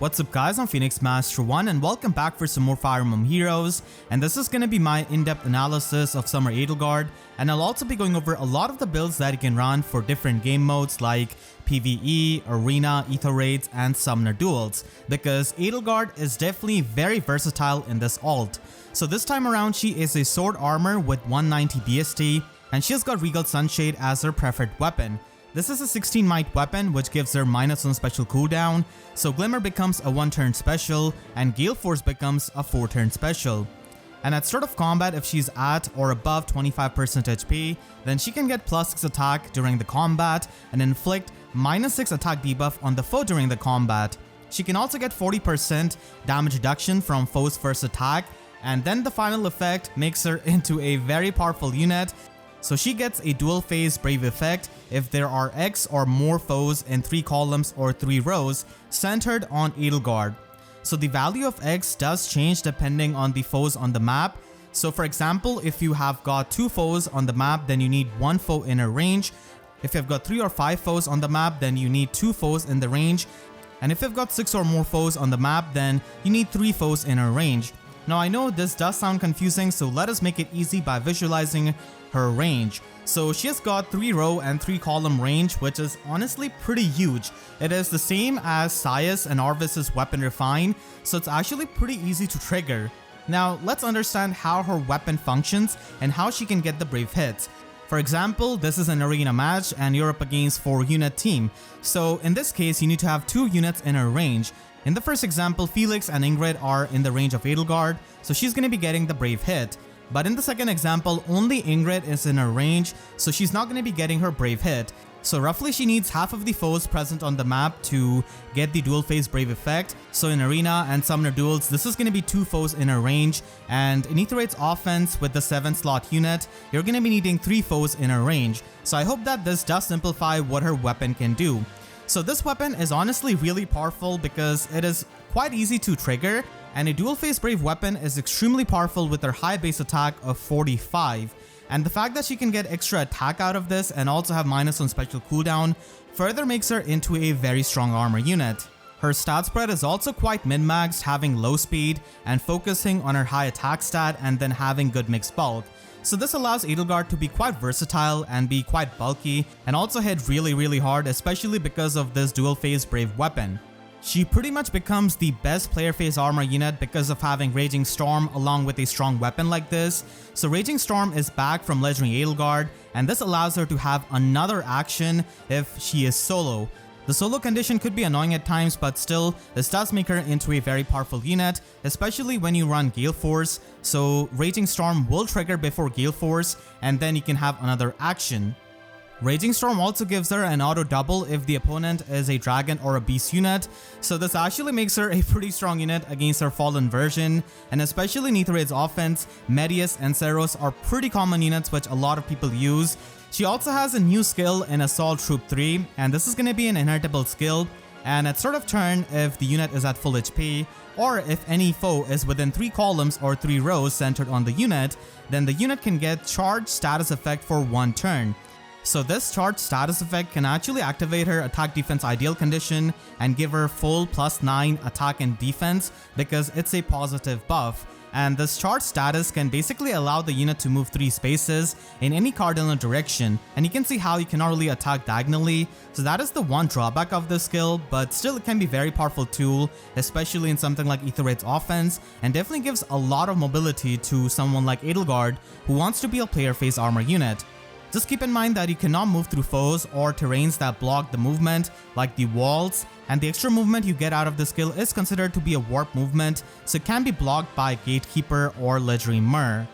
What's up guys, I'm Phoenix Master 1 and welcome back for some more Fire Emblem Heroes, and this is gonna be my in-depth analysis of Summer Edelgard, and I'll also be going over a lot of the builds that you can run for different game modes like PvE, Arena, Aether Raids, and Summoner Duels, because Edelgard is definitely very versatile in this alt. So this time around she is a sword armor with 190 BST, and she has got Regal Sunshade as her preferred weapon. This is a 16 might weapon which gives her -1 special cooldown, so Glimmer becomes a 1-turn special and Galeforce becomes a 4-turn special. And at start of combat, if she's at or above 25% HP, then she can get +6 attack during the combat and inflict -6 attack debuff on the foe during the combat. She can also get 40% damage reduction from foe's first attack, and then the final effect makes her into a very powerful unit. So she gets a dual phase brave effect if there are X or more foes in 3 columns or 3 rows centered on Edelgard. So the value of X does change depending on the foes on the map. So for example, if you have got 2 foes on the map, then you need 1 foe in a range. If you've got 3 or 5 foes on the map, then you need 2 foes in the range. And if you've got 6 or more foes on the map, then you need 3 foes in a range. Now I know this does sound confusing, so let us make it easy by visualizing her range. So she has got 3 row and 3 column range, which is honestly pretty huge. It is the same as Sias and Arvis's weapon refine, so it's actually pretty easy to trigger. Now let's understand how her weapon functions and how she can get the brave hits. For example, this is an arena match and you're up against 4 unit team. So in this case, you need to have 2 units in her range. In the first example, Felix and Ingrid are in the range of Edelgard, so she's going to be getting the brave hit. But in the second example, only Ingrid is in her range, so she's not going to be getting her brave hit. So roughly she needs half of the foes present on the map to get the dual phase brave effect. So in Arena and Summoner Duels, this is going to be 2 foes in her range, and in Aether Raids offense with the 7 slot unit, you're going to be needing 3 foes in her range. So I hope that this does simplify what her weapon can do. So this weapon is honestly really powerful because it is quite easy to trigger, and a dual phase brave weapon is extremely powerful with her high base attack of 45. And the fact that she can get extra attack out of this and also have -1 special cooldown further makes her into a very strong armor unit. Her stat spread is also quite min-maxed, having low speed and focusing on her high attack stat and then having good mixed bulk. So this allows Edelgard to be quite versatile and be quite bulky and also hit really hard, especially because of this dual phase brave weapon. She pretty much becomes the best player phase armor unit because of having Raging Storm along with a strong weapon like this. So Raging Storm is back from Legendary Edelgard, and this allows her to have another action if she is solo. The solo condition could be annoying at times, but still, this does make her into a very powerful unit, especially when you run Galeforce. So Raging Storm will trigger before Galeforce, and then you can have another action. Raging Storm also gives her an auto double if the opponent is a dragon or a beast unit, so this actually makes her a pretty strong unit against her fallen version, and especially in Aether Raids offense, Medius and Ceros are pretty common units which a lot of people use. She also has a new skill in Assault Troop 3, and this is going to be an inheritable skill, and at start of turn, if the unit is at full HP, or if any foe is within 3 columns or 3 rows centered on the unit, then the unit can get charged status effect for 1 turn. So this charged status effect can actually activate her attack defense ideal condition and give her full +9 attack and defense because it's a positive buff. And this charged status can basically allow the unit to move 3 spaces in any cardinal direction, and you can see how you cannot really attack diagonally, so that is the one drawback of this skill, but still it can be a very powerful tool, especially in something like Aether Raids offense, and definitely gives a lot of mobility to someone like Edelgard who wants to be a player phase armor unit. Just keep in mind that you cannot move through foes or terrains that block the movement, like the walls, and the extra movement you get out of this skill is considered to be a warp movement, so it can be blocked by Gatekeeper or Legendary Myr.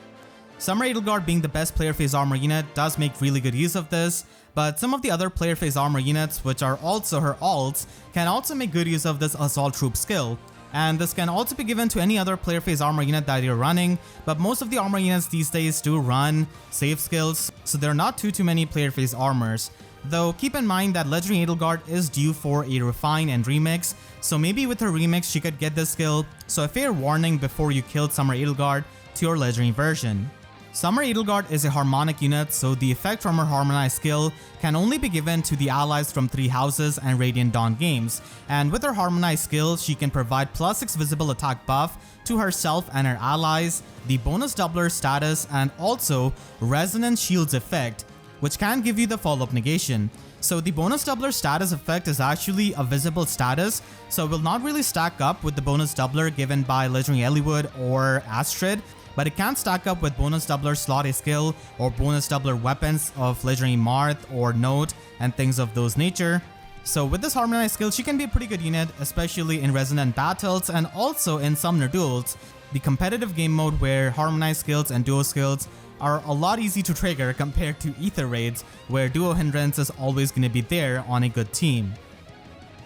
Summer Edelgard, being the best player phase armor unit, does make really good use of this, but some of the other player phase armor units, which are also her alts, can also make good use of this Assault Troop skill. And this can also be given to any other player phase armor unit that you're running, but most of the armor units these days do run save skills, so there are not too many player phase armors. Though keep in mind that Legendary Edelgard is due for a refine and remix, so maybe with her remix she could get this skill, so a fair warning before you killed Summer Edelgard to your Legendary version. Summer Edelgard is a Harmonic unit, so the effect from her Harmonized skill can only be given to the allies from 3 houses and Radiant Dawn games, and with her Harmonized skill, she can provide +6 visible attack buff to herself and her allies, the bonus doubler status, and also Resonance Shields effect, which can give you the follow-up negation. So the bonus doubler status effect is actually a visible status, so it will not really stack up with the bonus doubler given by Legendary Eliwood or Astrid, but it can stack up with bonus doubler slot a skill or bonus doubler weapons of Legendary Marth or Note and things of those nature. So with this Harmonized skill, she can be a pretty good unit, especially in resonant battles and also in Summoner Duels, the competitive game mode where Harmonized skills and Duo skills are a lot easy to trigger compared to Aether Raids, where Duo Hindrance is always going to be there on a good team.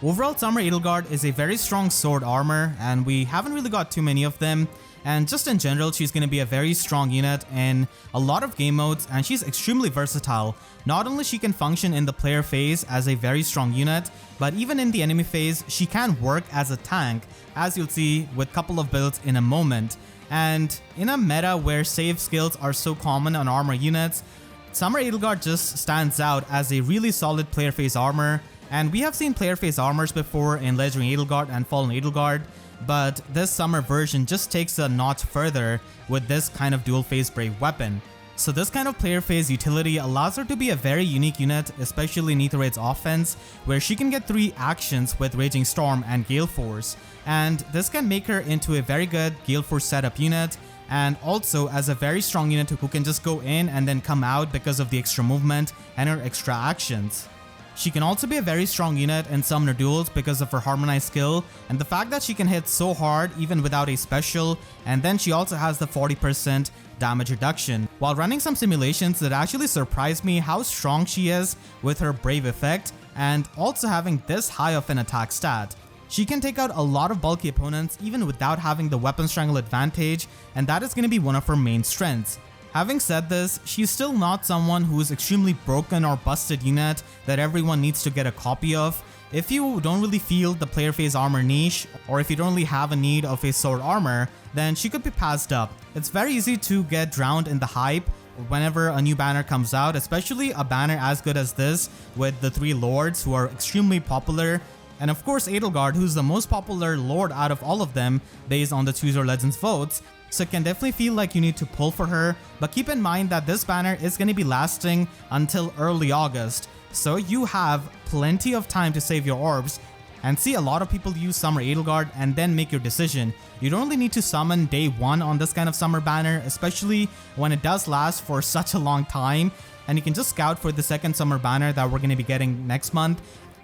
Overall, Summer Edelgard is a very strong sword armor, and we haven't really got too many of them. And just in general, she's going to be a very strong unit in a lot of game modes, and she's extremely versatile. Not only she can function in the player phase as a very strong unit, but even in the enemy phase, she can work as a tank, as you'll see with a couple of builds in a moment. And in a meta where save skills are so common on armor units, Summer Edelgard just stands out as a really solid player phase armor. And we have seen player phase armors before in Legendary Edelgard and Fallen Edelgard, but this summer version just takes a notch further with this kind of dual phase brave weapon. So this kind of player phase utility allows her to be a very unique unit, especially in Aether Raids offense, where she can get 3 actions with Raging Storm and Galeforce, and this can make her into a very good Galeforce setup unit, and also as a very strong unit who can just go in and then come out because of the extra movement and her extra actions. She can also be a very strong unit in Summoner Duels because of her Harmonized skill and the fact that she can hit so hard even without a special, and then she also has the 40% damage reduction. While running some simulations, it actually surprised me how strong she is with her Brave effect and also having this high of an attack stat. She can take out a lot of bulky opponents even without having the weapon strangle advantage, and that is going to be one of her main strengths. Having said this, she's still not someone who is extremely broken or busted unit that everyone needs to get a copy of. If you don't really feel the player phase armor niche, or if you don't really have a need of a sword armor, then she could be passed up. It's very easy to get drowned in the hype whenever a new banner comes out, especially a banner as good as this with the 3 lords who are extremely popular. And of course Edelgard, who's the most popular lord out of all of them based on the Choose Your Legends votes. So it can definitely feel like you need to pull for her, but keep in mind that this banner is going to be lasting until early August, so you have plenty of time to save your orbs. And see, a lot of people use Summer Edelgard and then make your decision. You don't really need to summon day 1 on this kind of summer banner, especially when it does last for such a long time, and you can just scout for the second summer banner that we're going to be getting next month,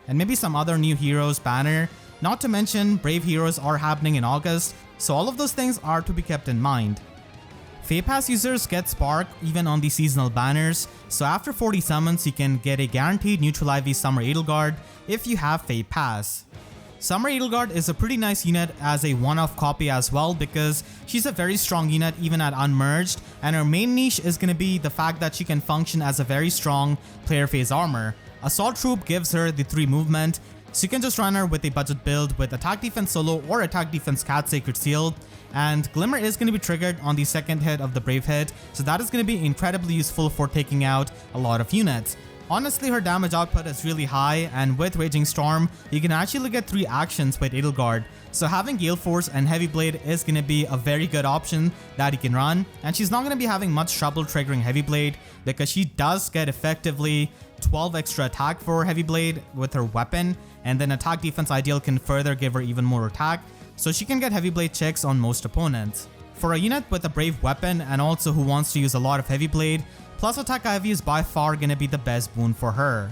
and maybe some other new heroes banner. Not to mention, Brave Heroes are happening in August, so all of those things are to be kept in mind. FEH Pass users get Spark even on the seasonal banners, so after 40 summons you can get a guaranteed neutral IV Summer Edelgard if you have FEH Pass. Summer Edelgard is a pretty nice unit as a one-off copy as well because she's a very strong unit even at unmerged, and her main niche is going to be the fact that she can function as a very strong player phase armor. Assault Troop gives her the 3 movement, so you can just run her with a budget build with attack defense solo or attack defense cat sacred seal, and Glimmer is going to be triggered on the second hit of the Brave hit, so that is going to be incredibly useful for taking out a lot of units. Honestly, her damage output is really high, and with Raging Storm, you can actually get 3 actions with Edelgard. So having Galeforce and Heavy Blade is going to be a very good option that you can run, and she's not going to be having much trouble triggering Heavy Blade because she does get effectively 12 extra attack for Heavy Blade with her weapon, and then attack defense ideal can further give her even more attack, so she can get Heavy Blade checks on most opponents. For a unit with a Brave weapon and also who wants to use a lot of Heavy Blade, plus attack IV is by far going to be the best boon for her.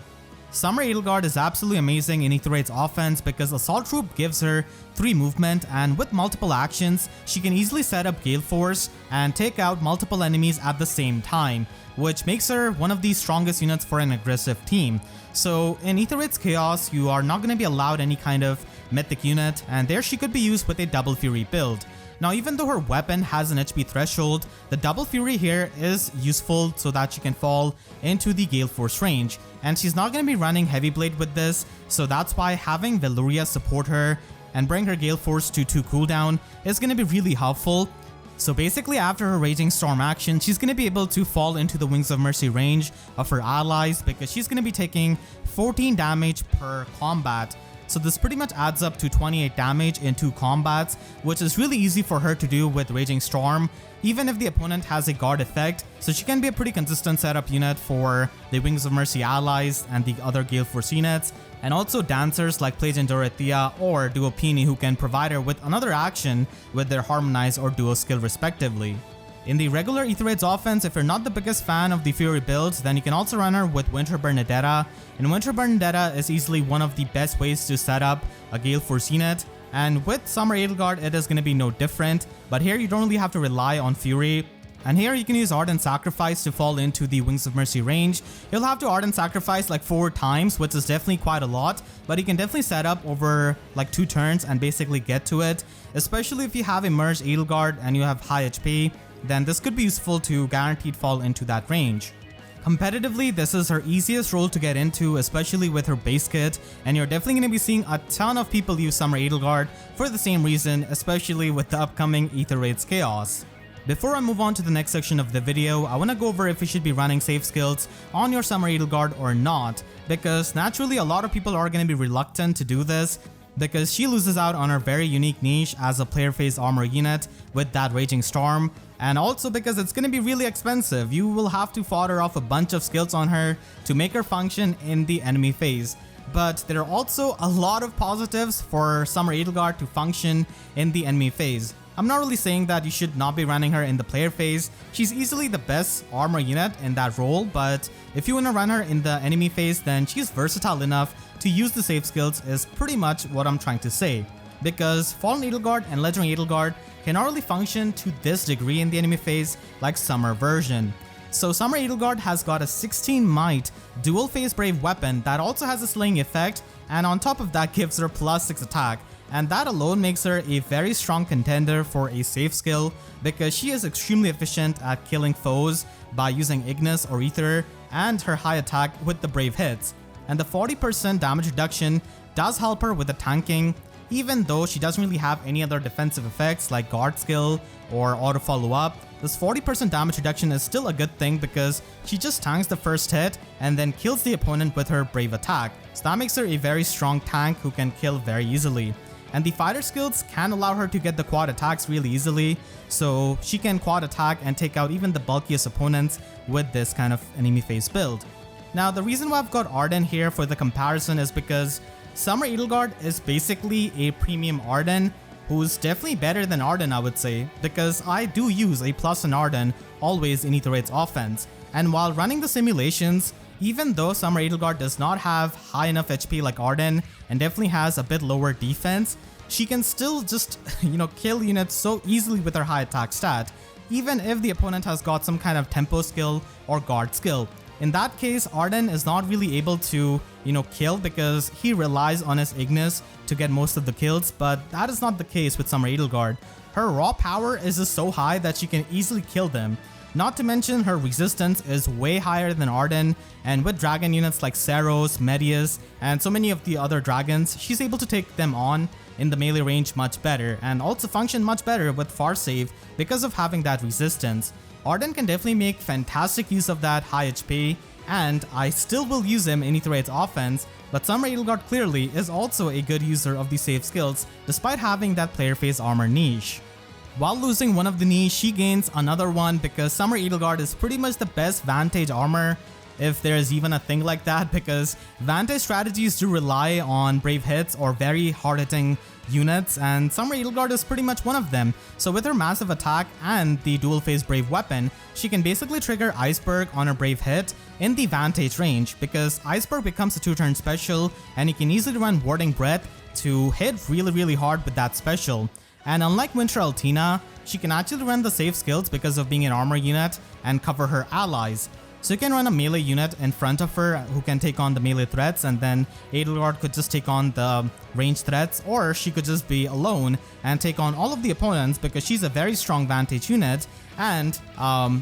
Summer Edelgard is absolutely amazing in Aether Raids offense because Assault Troop gives her 3 movement, and with multiple actions, she can easily set up Galeforce and take out multiple enemies at the same time, which makes her one of the strongest units for an aggressive team. So in Aether Raids Chaos, you are not going to be allowed any kind of mythic unit, and there she could be used with a Double Fury build. Now, even though her weapon has an HP threshold, the Double Fury here is useful so that she can fall into the Galeforce range, and she's not going to be running Heavy Blade with this, so that's why having Veluria support her and bring her Galeforce to 2 cooldown is going to be really helpful. So basically after her Raging Storm action, she's going to be able to fall into the Wings of Mercy range of her allies because she's going to be taking 14 damage per combat. So this pretty much adds up to 28 damage in 2 combats, which is really easy for her to do with Raging Storm, even if the opponent has a guard effect. So she can be a pretty consistent setup unit for the Wings of Mercy allies and the other Galeforce units, and also dancers like Plague and Dorothea or Duopini who can provide her with another action with their Harmonize or Duo skill respectively. In the regular Aether Raids offense, if you're not the biggest fan of the Fury builds, then you can also run her with Winter Bernadetta. And Winter Bernadetta is easily one of the best ways to set up a Galeforce unit. And with Summer Edelgard, it is going to be no different. But here you don't really have to rely on Fury. And here you can use Ardent Sacrifice to fall into the Wings of Mercy range. You'll have to Ardent Sacrifice like 4 times, which is definitely quite a lot. But you can definitely set up over like 2 turns and basically get to it. Especially if you have a Merged Edelgard and you have high HP. Then this could be useful to guaranteed fall into that range. Competitively, this is her easiest role to get into, especially with her base kit, and you're definitely going to be seeing a ton of people use Summer Edelgard for the same reason, especially with the upcoming Aether Raids Chaos. Before I move on to the next section of the video, I want to go over if you should be running safe skills on your Summer Edelgard or not, because naturally a lot of people are going to be reluctant to do this, because she loses out on her very unique niche as a player phase armor unit with that Raging Storm, and also because it's going to be really expensive. You will have to fodder off a bunch of skills on her to make her function in the enemy phase. But there are also a lot of positives for Summer Edelgard to function in the enemy phase. I'm not really saying that you should not be running her in the player phase. She's easily the best armor unit in that role, but if you want to run her in the enemy phase, then she's versatile enough to use the safe skills is pretty much what I'm trying to say. Because Fallen Edelgard and Legendary Edelgard cannot really function to this degree in the enemy phase like Summer version. So Summer Edelgard has got a 16 might dual phase brave weapon that also has a slaying effect, and on top of that gives her +6 attack. And that alone makes her a very strong contender for a safe skill because she is extremely efficient at killing foes by using Ignis or Aether and her high attack with the brave hits. And the 40% damage reduction does help her with the tanking, even though she doesn't really have any other defensive effects like guard skill or auto follow up. This 40% damage reduction is still a good thing because she just tanks the first hit and then kills the opponent with her brave attack. So that makes her a very strong tank who can kill very easily. And the fighter skills can allow her to get the quad attacks really easily, so she can quad attack and take out even the bulkiest opponents with this kind of enemy phase build. Now the reason why I've got Arden here for the comparison is because Summer Edelgard is basically a premium Arden who's definitely better than Arden, I would say, because I do use a plus in Arden always in Aether Raids offense. And while running the simulations, even though Summer Edelgard does not have high enough HP like Arden and definitely has a bit lower defense, she can still just, kill units so easily with her high attack stat, even if the opponent has got some kind of tempo skill or guard skill. In that case, Arden is not really able to, kill because he relies on his Ignis to get most of the kills, but that is not the case with Summer Edelgard. Her raw power is just so high that she can easily kill them. Not to mention her resistance is way higher than Arden, and with dragon units like Ceros, Medius, and so many of the other dragons, she's able to take them on in the melee range much better, and also function much better with far save because of having that resistance. Arden can definitely make fantastic use of that high HP, and I still will use him in Aether Raids offense, but Summer Edelgard clearly is also a good user of the safe skills despite having that player phase armor niche. While losing one of the niche, she gains another one because Summer Edelgard is pretty much the best Vantage armor, if there is even a thing like that, because Vantage strategies do rely on brave hits or very hard-hitting units, and Summer Edelgard is pretty much one of them. So with her massive attack and the dual phase brave weapon, she can basically trigger Iceberg on her brave hit in the Vantage range, because Iceberg becomes a 2-turn special and you can easily run Warding Breath to hit really hard with that special. And unlike Winter Altina, she can actually run the safe skills because of being an armor unit and cover her allies. So you can run a melee unit in front of her who can take on the melee threats, and then Edelgard could just take on the ranged threats, or she could just be alone and take on all of the opponents because she's a very strong Vantage unit, and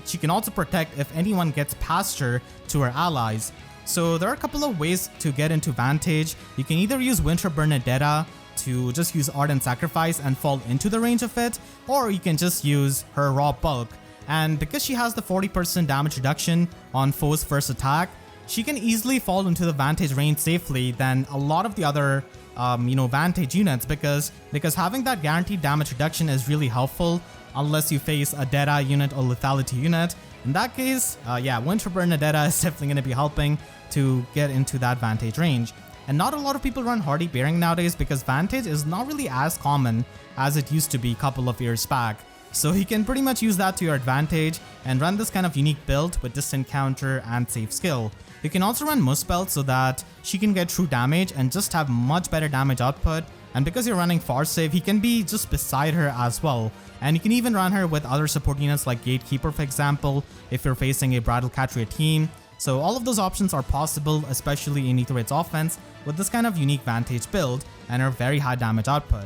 she can also protect if anyone gets past her to her allies. So there are a couple of ways to get into Vantage. You can either use Winter Bernadetta to just use Ardent Sacrifice and fall into the range of it, or you can just use her raw bulk. And because she has the 40% damage reduction on foes' first attack, she can easily fall into the Vantage range safely than a lot of the other Vantage units, because having that guaranteed damage reduction is really helpful unless you face a Deadeye unit or Lethality unit. In that case, Winterburn Adetta is definitely going to be helping to get into that Vantage range. And not a lot of people run Hardy Bearing nowadays because Vantage is not really as common as it used to be a couple of years back. So you can pretty much use that to your advantage and run this kind of unique build with distant counter and safe skill. You can also run Muspel so that she can get true damage and just have much better damage output. And because you're running Far Save, he can be just beside her as well. And you can even run her with other support units like Gatekeeper, for example, if you're facing a Bridal Catria team. So all of those options are possible, especially in Aether Raids offense, with this kind of unique Vantage build and her very high damage output.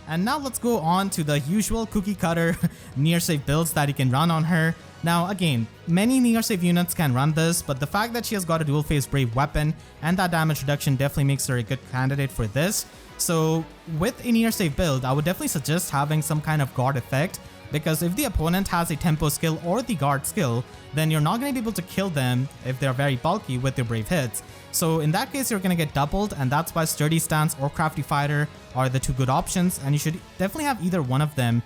And now let's go on to the usual cookie cutter near save builds that you can run on her. Now again, many near save units can run this, but the fact that she has got a dual phase brave weapon and that damage reduction definitely makes her a good candidate for this. So with a near save build, I would definitely suggest having some kind of guard effect, because if the opponent has a tempo skill or the guard skill, then you're not going to be able to kill them if they're very bulky with your brave hits. So in that case, you're going to get doubled, and that's why Sturdy Stance or Crafty Fighter are the two good options, and you should definitely have either one of them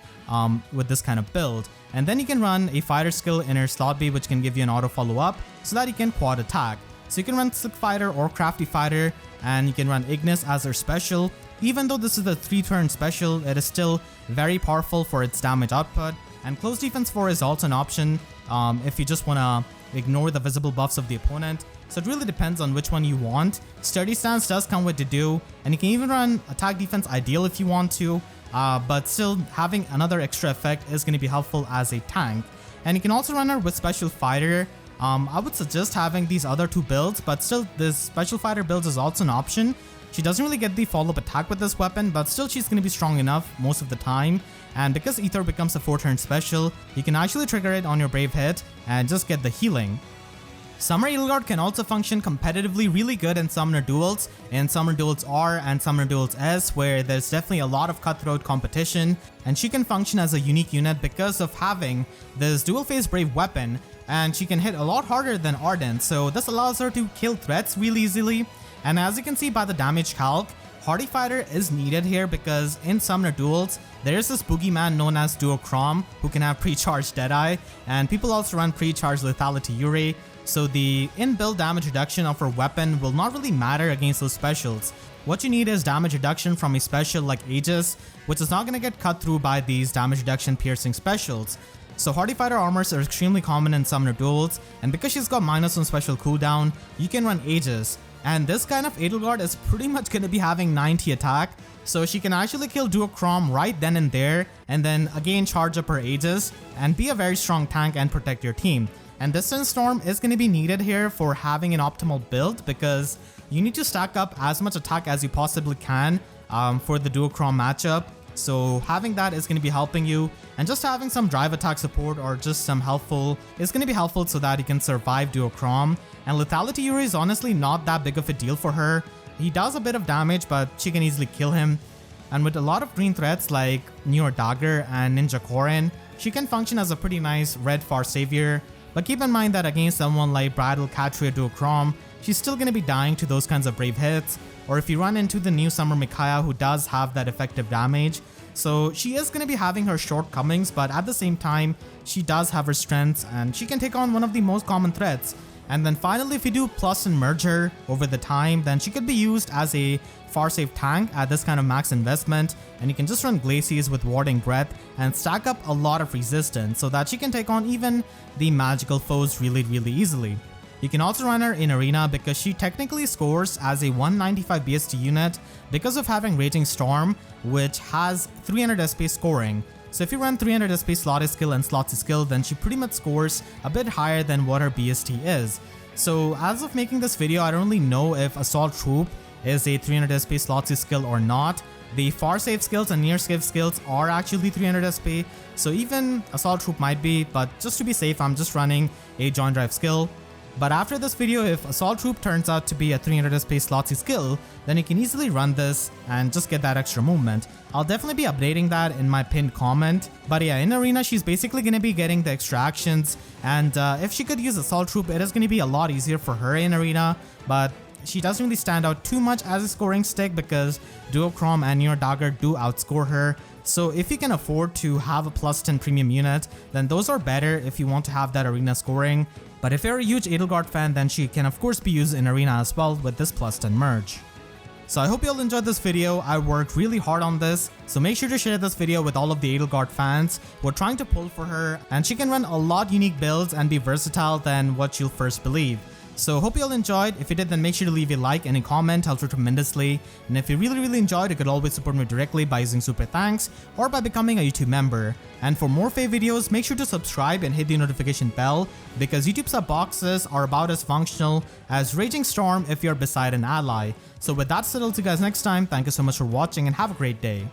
with this kind of build. And then you can run a fighter skill in her slot B, which can give you an auto follow up so that you can quad attack. So you can run Slick Fighter or Crafty Fighter, and you can run Ignis as her special. Even though this is a 3-turn special, it is still very powerful for its damage output. And Close Defense 4 is also an option if you just want to ignore the visible buffs of the opponent. So it really depends on which one you want. Sturdy Stance does come with Dedu, and you can even run Attack Defense Ideal if you want to, but still having another extra effect is going to be helpful as a tank. And you can also run her with Special Fighter. I would suggest having these other two builds, but still this Special Fighter build is also an option. She doesn't really get the follow-up attack with this weapon, but still she's going to be strong enough most of the time. And because Aether becomes a 4-turn special, you can actually trigger it on your brave hit and just get the healing. Summer Edelgard can also function competitively really good in Summoner Duels, in Summer Duels R and Summer Duels S, where there's definitely a lot of cutthroat competition, and she can function as a unique unit because of having this dual phase brave weapon, and she can hit a lot harder than Ardent, so this allows her to kill threats really easily. And as you can see by the damage calc, Hardy Fighter is needed here because in Summoner Duels, there is this boogeyman known as Duochrome who can have pre-charged Deadeye, and people also run pre-charged Lethality Yurei, so the in-build damage reduction of her weapon will not really matter against those specials. What you need is damage reduction from a special like Aegis, which is not going to get cut through by these damage reduction piercing specials. So Hardy Fighter armors are extremely common in Summoner Duels, and because she's got -1 special cooldown, you can run Aegis. And this kind of Edelgard is pretty much going to be having 90 attack, so she can actually kill Duochrome right then and there, and then again charge up her Aegis and be a very strong tank and protect your team. And Distance Storm is going to be needed here for having an optimal build, because you need to stack up as much attack as you possibly can for the Duochrome matchup. So having that is going to be helping you, and just having some drive attack support or just some helpful is going to be helpful so that you can survive Duochrome. And Lethality Yurei is honestly not that big of a deal for her. He does a bit of damage, but she can easily kill him. And with a lot of green threats like Newer Dagger and Ninja Korin, she can function as a pretty nice red Far Savior. But keep in mind that against someone like Bridal Catria Duochrome, she's still going to be dying to those kinds of brave hits, or if you run into the new Summer Micaiah who does have that effective damage. So she is going to be having her shortcomings, but at the same time, she does have her strengths and she can take on one of the most common threats. And then finally, if you do plus and merge her over the time, then she could be used as a far safe tank at this kind of max investment, and you can just run Glacies with Warding Breath and stack up a lot of resistance so that she can take on even the magical foes really easily. You can also run her in Arena because she technically scores as a 195 BST unit because of having Raging Storm, which has 300 SP scoring. So if you run 300 SP Slotty skill and Slotsy skill, then she pretty much scores a bit higher than what her BST is. So as of making this video, I don't really know if Assault Troop is a 300 SP Slotsy skill or not. The far save skills and near save skills are actually 300 SP, so even Assault Troop might be, but just to be safe, I'm just running a Joint Drive skill. But after this video, if Assault Troop turns out to be a 300 SP slotsy skill, then you can easily run this and just get that extra movement. I'll definitely be updating that in my pinned comment. But yeah, in Arena, she's basically going to be getting the extra actions, and if she could use Assault Troop, it is going to be a lot easier for her in Arena, but she doesn't really stand out too much as a scoring stick because Duochrome and Neo Dagger do outscore her. So if you can afford to have a plus 10 premium unit, then those are better if you want to have that arena scoring. But if you're a huge Edelgard fan, then she can of course be used in arena as well with this plus 10 merge. So I hope you all enjoyed this video. I worked really hard on this, so make sure to share this video with all of the Edelgard fans who are trying to pull for her, and she can run a lot unique builds and be versatile than what you'll first believe. So hope you all enjoyed. If you did, then make sure to leave a like and a comment, helps her tremendously. And if you really enjoyed, you could always support me directly by using super thanks or by becoming a YouTube member. And for more Fae videos, make sure to subscribe and hit the notification bell because YouTube sub boxes are about as functional as Raging Storm if you're beside an ally. So with that said, I'll see you guys next time. Thank you so much for watching and have a great day.